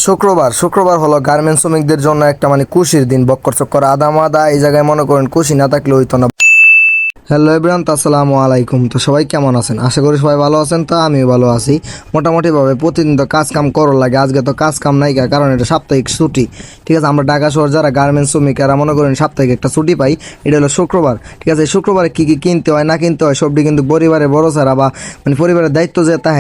শুক্রবার শুক্রবার হলো গার্মেন্টস শ্রমিকদের জন্য একটা খুশির দিন। বক্কর চক্কর আদা মাদা এই জায়গায় মনে করেন খুশি না থাকলে হইতো না। হ্যালো এভরিওয়ান, আসসালামু আলাইকুম। তো সবাই কেমন আছেন? আশা করি সবাই ভালো আছেন। তো আমিও ভালো আছি মোটামুটিভাবে। প্রতিদিন তো কাজ কাম করার লাগে, আজকে তো কাজ কাম নাই, কারণ এটা সাপ্তাহিক ছুটি। ঠিক আছে, আমরা ঢাকা শহর যারা গার্মেন্টস শ্রমিক এরা মনে করেন সাপ্তাহিক একটা ছুটি পাই, এটা হলো শুক্রবার। ঠিক আছে, শুক্রবারে কী কী কিনতে হয় না কিনতে হয় সবটি কিন্তু পরিবারের বড় ছাড়া বা পরিবারের দায়িত্ব যে তাই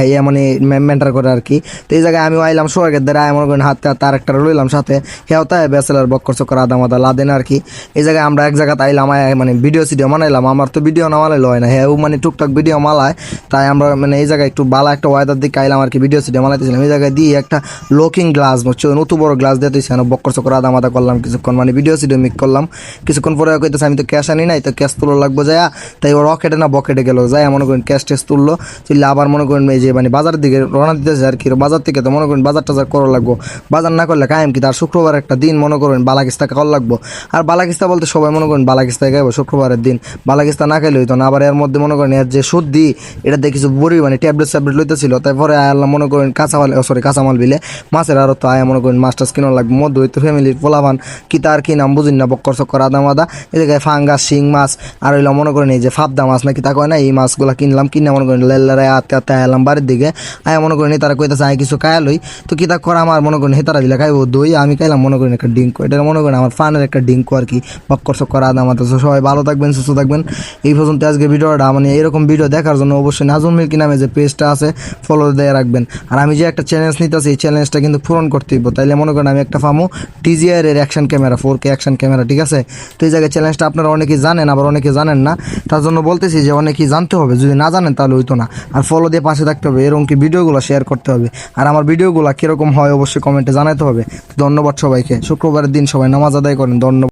মেনটেন করে আর কি। তো এই জায়গায় আমি আইলাম সোহাগের দ্বারা মনে করেন হাতে তার একটা রইলাম সাথে, হেও তাই ব্যাচেলার বক্কর চক্কর আদা মাদা লাদেন আর কি। এই জায়গায় আমরা এক জায়গাতে আইলাম, ভিডিও সিডিও বানাইলাম। আমার তো ভিডিও না বানাইলে হয় না, হ্যাঁ টুকটাক ভিডিও মালায়। তাই আমরা এই জায়গায় একটু বালা একটা ওয়েদার দিকে আইলাম আর কি, ভিডিও সিডিও মালাইতেছিলাম। এই জায়গায় দিয়ে একটা লুকিং গ্লাস নতুন বড় গ্লাস দিতেছি, বক্কর চক্কর আদা মাদা করলাম কিছুক্ষণ, ভিডিও সিডিও মিক করলাম। কিছুক্ষণ পরে কইতেছে আমি তো ক্যাশ আনি নাই, তো ক্যাশ তুলো লাগবো যায়। তাই ও রকেটে না বকেটে গেল যায়, মনে করেন ক্যাশ টেস্ট তুললো। তুললে আবার মনে করেন এই যে বাজারের দিকে রওনা দিতেছে আর কি। বাজার থেকে তো মনে করেন বাজার টাজার করা লাগবো। বাজার না করলে কায়েম কি, তার শুক্রবার একটা দিন মনে করেন বালাকিস্তা খাওয়া লাগবো। আর বালাকিস্তা বলতে সবাই মনে করেন বালাকিস্তায় খাইবো শুক্রবারের দিন, বালাকিস্তা না খাইলে হইতো না। আবার এর মধ্যে মনে করেন এর যে সর্দি, এটা দিয়ে কিছু বড়ি ট্যাবলেট লইতেছিল। তারপরে আয়াল্লাহ মনে করেন কাঁচামাল বিলে মাছের আরও তো আয়া মনে করেন মাছ টাছ কিনা লাগবে। মধ্য হইতো ফ্যামিলির পোলাভান কি তার কি নাম বুঝিন না, বক্কর চক্কর আদা মাদা এই জায়গায় ফাঙ্গাস শিং মাছ আর হইলো মনে করেন এই যে ফাবদা মাছ নাকি তা কয় না, এই মাছগুলো কিনলাম। কিনে মনে করেন লেল্লারায় আতে আতে আয়ালাম বাড়ির দিকে। আয়া মনে করেন তারা কইতেছে আয় কিছু খায়া লই। তো কি তা করা আমার মনে করেন হেতারা দিলে খাইবো দই, আমি খাইলাম মনে করেন একটা ডিঙ্ক। এটা মনে করেন আমার ফানের একটা ডিঙ্ক আর কি, বক্কর চক্কর আদা মাদা। সবাই ভালো থাকবেন, সুস্থ থাকবেন। এই পর্যন্ত আজকে ভিডিওটা এরকম ভিডিও দেখার জন্য অবশ্যই নাজুম মিল্কি নামে যে পেজটা আছে ফলো দিয়ে রাখবেন। আর আমি যে একটা চ্যালেঞ্জ নিতেছি, এই চ্যালেঞ্জটা কিন্তু পূরণ করতে হইব। তাইলে মনে করেন আমি একটা পামো DJI এর action camera, 4K action camera. ঠিক আছে, তো এই জায়গায় চ্যালেঞ্জটা আপনারা অনেকেই জানেন, আবার অনেকে জানেন না। তার জন্য বলতেছি যে অনেকেই জানতে হবে, যদি না জানেন তাহলে হইতো না। আর ফলো দিয়ে পাশে থাকতে হবে, এরকম কি ভিডিওগুলো শেয়ার করতে হবে। আর আমার ভিডিওগুলো কীরকম হয় অবশ্যই কমেন্টে জানাতে হবে। ধন্যবাদ সবাইকে। শুক্রবারের দিন সবাই নামাজ আদায় করেন। ধন্যবাদ।